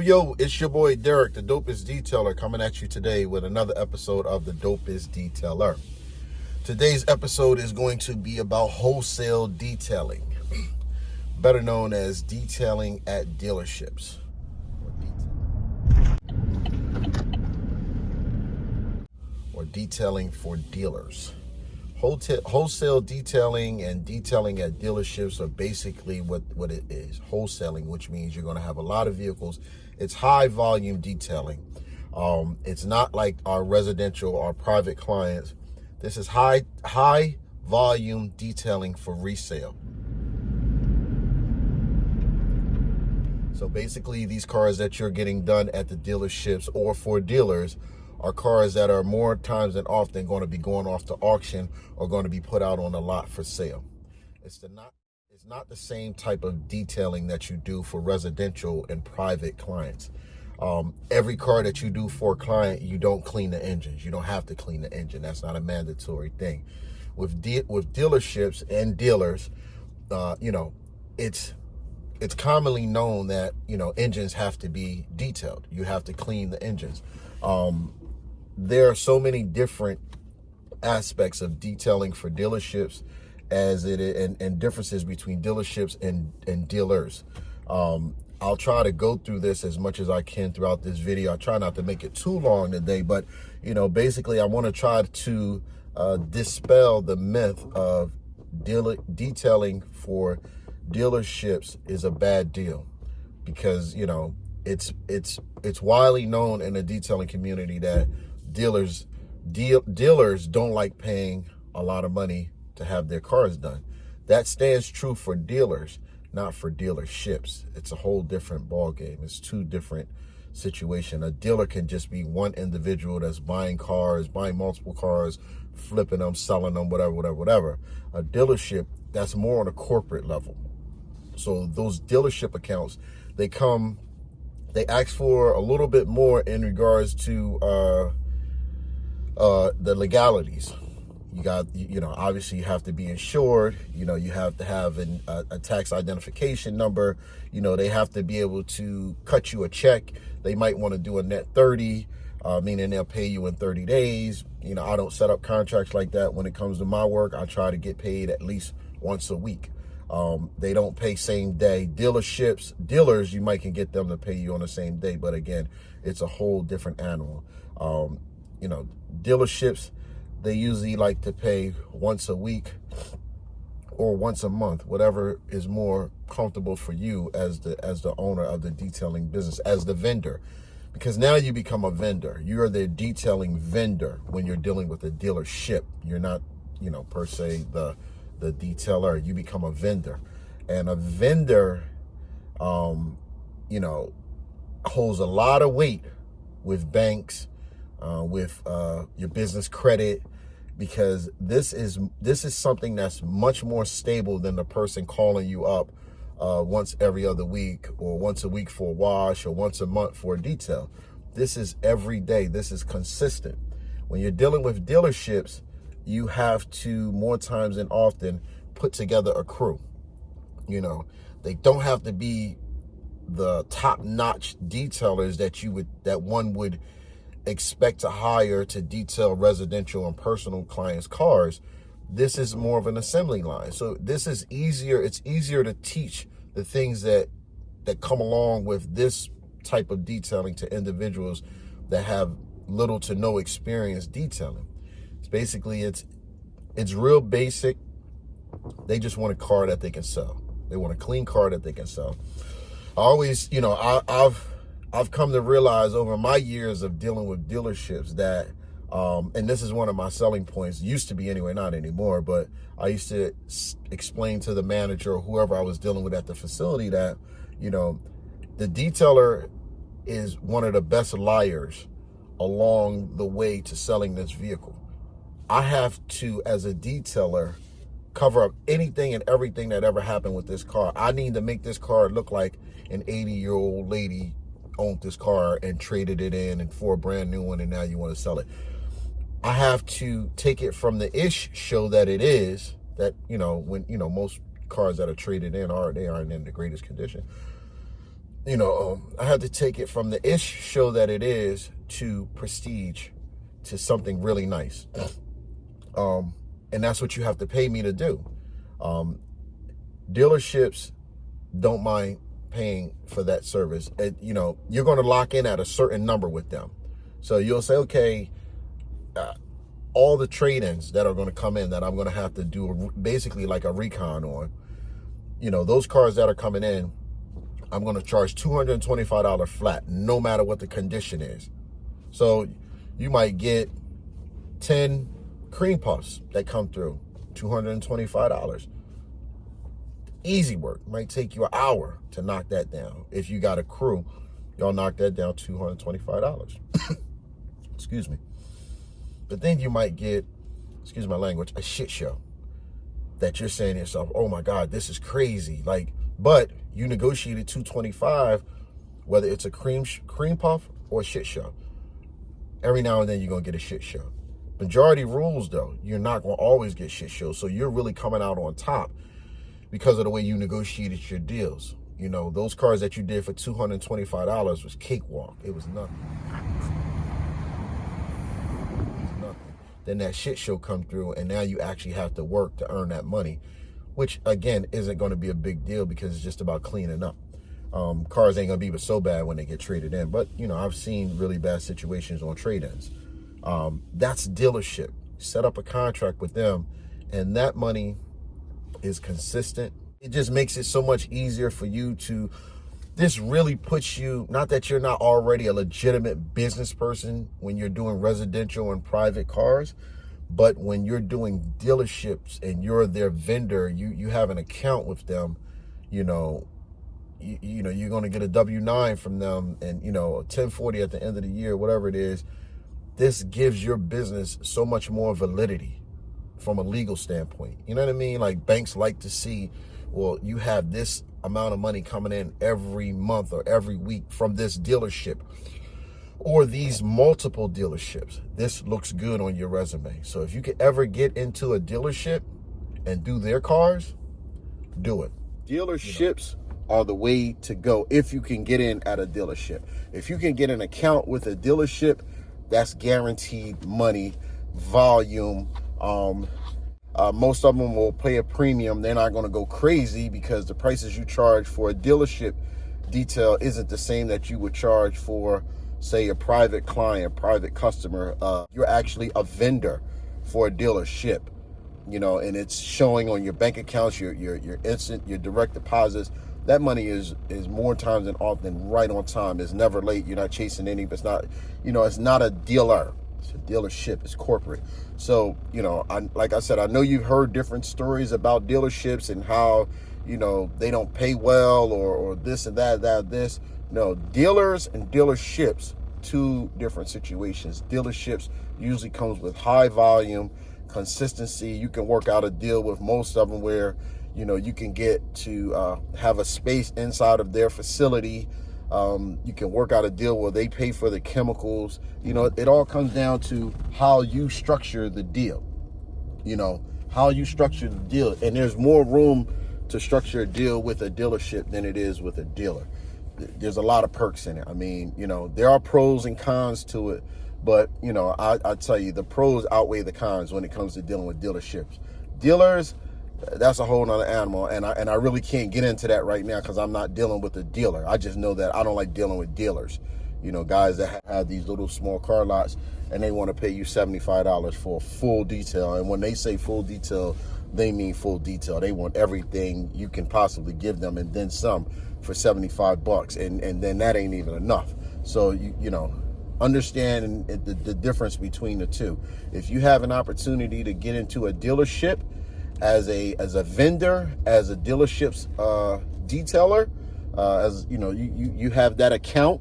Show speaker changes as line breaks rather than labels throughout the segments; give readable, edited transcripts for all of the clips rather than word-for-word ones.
Yo, it's your boy Derek, the Dopest Detailer, coming at you today with another episode of the Dopest Detailer. Today's episode is going to be about wholesale detailing, better known as detailing at dealerships. Or detailing for dealers. Wholesale detailing and detailing at dealerships are basically what it is. Wholesaling, which means you're going to have a lot of vehicles. It's high volume detailing. It's not like our residential or private clients. This is high volume detailing for resale. So basically, these cars that you're getting done at the dealerships or for dealers are cars that are more times than often going to be going off to auction or going to be put out on the lot for sale. It's not the same type of detailing that you do for residential and private clients. Every car that you do for a client, you don't clean the engines. You don't have to clean the engine. That's not a mandatory thing. With dealerships and dealers, it's commonly known that, engines have to be detailed. You have to clean the engines. There are so many different aspects of detailing for dealerships and differences between dealerships and dealers. I'll try to go through this as much as I can throughout this video. I try not to make it too long today, but, basically I want to try to dispel the myth of detailing for dealerships is a bad deal, because it's widely known in the detailing community that dealers don't like paying a lot of money to have their cars done. That stands true for dealers, not for dealerships. It's a whole different ball game. It's two different situations. A dealer can just be one individual that's buying multiple cars, flipping them, selling them, whatever. A dealership, that's more on a corporate level. So those dealership accounts, they ask for a little bit more in regards to the legalities. You got, obviously you have to be insured. You have to have a tax identification number. They have to be able to cut you a check. They might want to do a net 30, meaning they'll pay you in 30 days. I don't set up contracts like that. When it comes to my work, I try to get paid at least once a week. They don't pay same day. Dealers, you might can get them to pay you on the same day, but again, it's a whole different animal. Dealerships, they usually like to pay once a week or once a month, whatever is more comfortable for you as the owner of the detailing business, as the vendor, because now you become a vendor. You're the detailing vendor when you're dealing with a dealership. You're not, per se the detailer. You become a vendor, and a vendor, holds a lot of weight with banks, with your business credit, because this is something that's much more stable than the person calling you up once every other week, or once a week for a wash, or once a month for a detail. This is every day. This is consistent. When you're dealing with dealerships, you have to, more times than often, put together a crew. They don't have to be the top-notch detailers that one would expect to hire to detail residential and personal clients' cars. This is more of an assembly line. So this is easier. It's easier to teach the things that come along with this type of detailing to individuals that have little to no experience detailing. Basically, it's real basic. They just want a car that they can sell. They want a clean car that they can sell. I always, I've come to realize over my years of dealing with dealerships that, and this is one of my selling points, used to be anyway, not anymore, but I used to explain to the manager or whoever I was dealing with at the facility that, the detailer is one of the best liars along the way to selling this vehicle. I have to, as a detailer, cover up anything and everything that ever happened with this car. I need to make this car look like an 80-year-old lady owned this car and traded it in and for a brand new one, and now you want to sell it. I have to take it from the ish show that it is, that, when, most cars that are traded in aren't in the greatest condition. I had to take it from the ish show that it is to prestige to something really nice. And that's what you have to pay me to do. Dealerships don't mind paying for that service. You're going to lock in at a certain number with them. So you'll say, okay, all the trade-ins that are going to come in that I'm going to have to do basically like a recon on, those cars that are coming in, I'm going to charge $225 flat, no matter what the condition is. So you might get 10 cream puffs that come through, $225. Easy work. Might take you an hour to knock that down. If you got a crew, y'all knock that down $225. Excuse me. But then you might get, excuse my language, a shit show that you're saying to yourself, oh my God, this is crazy. But you negotiated $225, whether it's a cream puff or a shit show. Every now and then you're going to get a shit show. Majority rules, though, you're not going to always get shit shows. So you're really coming out on top because of the way you negotiated your deals. Those cars that you did for $225 was cakewalk. It was nothing. Then that shit show come through, and now you actually have to work to earn that money, which, again, isn't going to be a big deal because it's just about cleaning up. Cars ain't going to be so bad when they get traded in. But, I've seen really bad situations on trade-ins. That's dealership. Set up a contract with them, and that money is consistent. It just makes it so much easier for you to, this really puts you, not that you're not already a legitimate business person when you're doing residential and private cars, but when you're doing dealerships and you're their vendor, you have an account with them, you're going to get a W-9 from them and, a 1040 at the end of the year, whatever it is. This gives your business so much more validity from a legal standpoint. You know what I mean? Like, banks like to see, well, you have this amount of money coming in every month or every week from this dealership or these multiple dealerships. This looks good on your resume. So if you could ever get into a dealership and do their cars, do it. Dealerships are the way to go if you can get in at a dealership. If you can get an account with a dealership, that's guaranteed money, volume. Most of them will pay a premium. They're not going to go crazy because the prices you charge for a dealership detail isn't the same that you would charge for, say, a private client, private customer. You're actually a vendor for a dealership, and it's showing on your bank accounts, your instant, your direct deposits. That money is more times than often right on time. It's never late. You're not chasing any, but it's not, it's not a dealer. It's a dealership. It's corporate. So, like I said, I know you've heard different stories about dealerships and how, they don't pay well or this and that, this. No, dealers and dealerships, two different situations. Dealerships usually comes with high volume, consistency. You can work out a deal with most of them where, you can get to have a space inside of their facility. You can work out a deal where they pay for the chemicals. It all comes down to how you structure the deal. How you structure the deal. And there's more room to structure a deal with a dealership than it is with a dealer. There's a lot of perks in it. I mean, there are pros and cons to it. But, I tell you, the pros outweigh the cons when it comes to dealing with dealerships. Dealers, that's a whole nother animal, and I really can't get into that right now because I'm not dealing with a dealer. I just know that I don't like dealing with dealers. Guys that have these little small car lots and they want to pay you $75 for a full detail. And when they say full detail, they mean full detail. They want everything you can possibly give them and then some for $75, and then that ain't even enough. So understand the difference between the two. If you have an opportunity to get into a dealership as a vendor, as a dealership's detailer, as you have that account,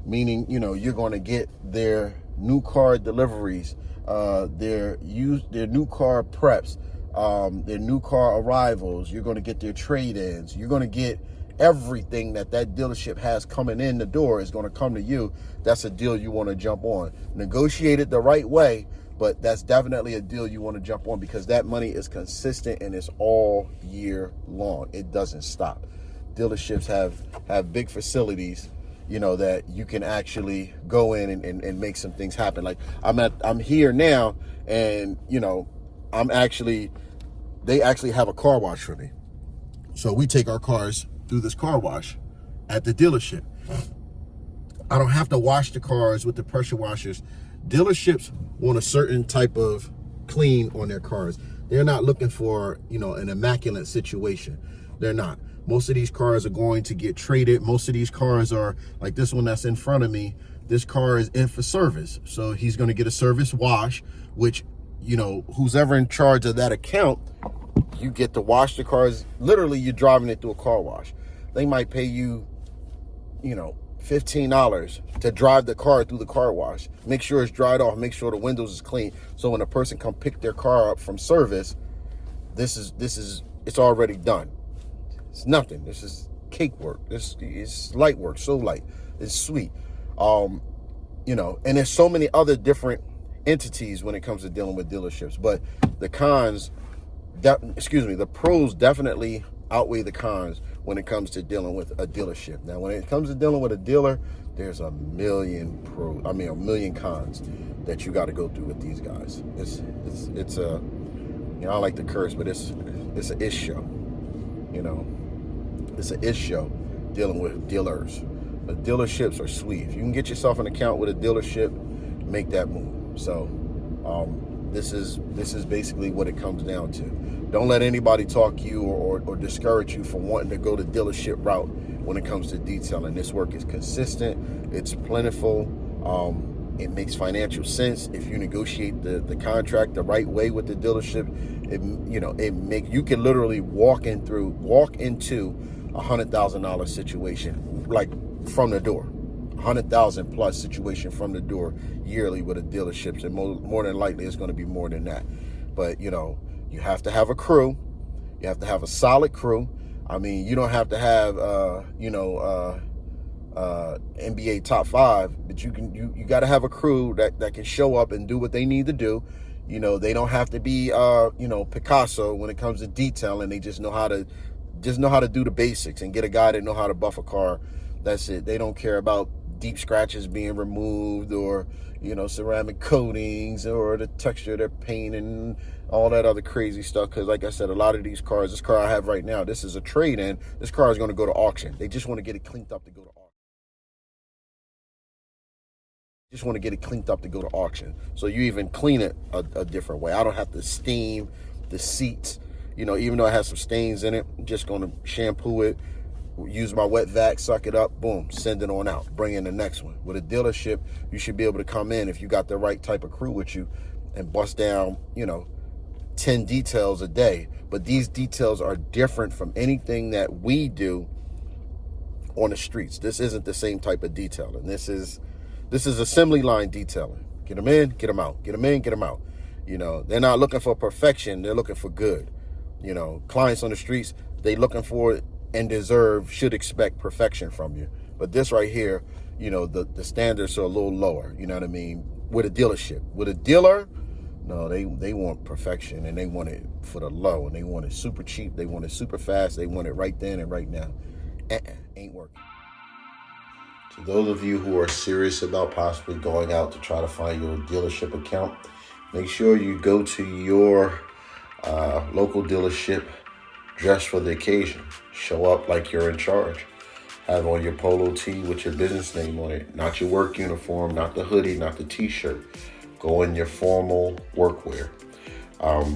meaning you're going to get their new car deliveries, their new car preps, their new car arrivals. You're going to get their trade-ins. You're going to get everything that dealership has coming in the door is going to come to you. That's a deal you want to jump on. Negotiate it the right way, but that's definitely a deal you want to jump on because that money is consistent and it's all year long. It doesn't stop. dealerships have big facilities, you know, that you can actually go in and make some things happen. Like I'm here now, and you know, they actually have a car wash for me. So we take our cars through this car wash at the dealership. I don't have to wash the cars with the pressure washers. Dealerships want a certain type of clean on their cars. They're not looking for, you know, an immaculate situation. They're not. Most of these cars are going to get traded. Most of these cars are like this one that's in front of me. This car is in for service. So he's going to get a service wash, which, you know, who's ever in charge of that account, you get to wash the cars. Literally, you're driving it through a car wash. They might pay you, you know, $15 to drive the car through the car wash. Make sure it's dried off. Make sure the windows is clean. So when a person come pick their car up from service, it's already done. It's nothing. This is cake work. This is light work. So light. It's sweet. You know, and there's so many other different entities when it comes to dealing with dealerships. But the the pros definitely outweigh the cons when it comes to dealing with a dealership. Now, when it comes to dealing with a dealer, there's a million cons that you got to go through with these guys. It's a, you know, I don't like to curse, but it's an ish show. You know, it's an ish show dealing with dealers. But dealerships are sweet. If you can get yourself an account with a dealership, make that move. So, this is basically what it comes down to. Don't let anybody talk you or discourage you from wanting to go the dealership route when it comes to detailing. This work is consistent. It's plentiful. It makes financial sense if you negotiate the contract the right way with the dealership. You can literally walk into $100,000 situation, like from the door. 100,000 plus situation from the door yearly with a dealerships, and more than likely it's going to be more than that. But you know, you have to have a crew. You have to have a solid crew. I mean, you don't have to have NBA top 5, but you got to have a crew that can show up and do what they need to do. You know, they don't have to be Picasso when it comes to detailing. They just know how to do the basics and get a guy that know how to buff a car. That's it. They don't care about deep scratches being removed or, you know, ceramic coatings or the texture of their paint and all that other crazy stuff. Because like I said, a lot of these cars, this car I have right now, this is a trade-in. This car is going to go to auction. They just want to get it cleaned up to go to auction. So you even clean it a different way. I don't have to steam the seats, you know, even though it has some stains in it. I'm just going to shampoo it, use my wet vac, suck it up, boom, send it on out, bring in the next one. With a dealership, you should be able to come in if you got the right type of crew with you and bust down, 10 details a day. But these details are different from anything that we do on the streets. This isn't the same type of detailing. This is assembly line detailing. Get them in, get them out. Get them in, get them out. You know, they're not looking for perfection. They're looking for good. You know, clients on the streets, they looking for it and should expect perfection from you. But this right here, you know, the standards are a little lower. You know what I mean? With a dealership. With a dealer, no, they want perfection, and they want it for the low, and they want it super cheap. They want it super fast. They want it right then and right now. Ain't working. To those of you who are serious about possibly going out to try to find your dealership account, make sure you go to your local dealership dressed for the occasion. Show up like you're in charge. Have on your polo tee with your business name on it, not your work uniform, not the hoodie, not the t-shirt. Go in your formal workwear.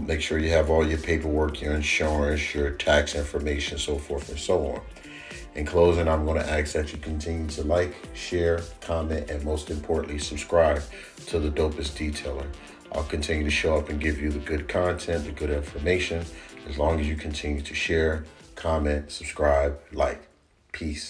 Make sure you have all your paperwork, your insurance, your tax information, so forth and so on. In closing, I'm going to ask that you continue to like, share, comment, and most importantly, subscribe to The Dopest Detailer. I'll continue to show up and give you the good content, the good information, as long as you continue to share, comment, subscribe, like. Peace.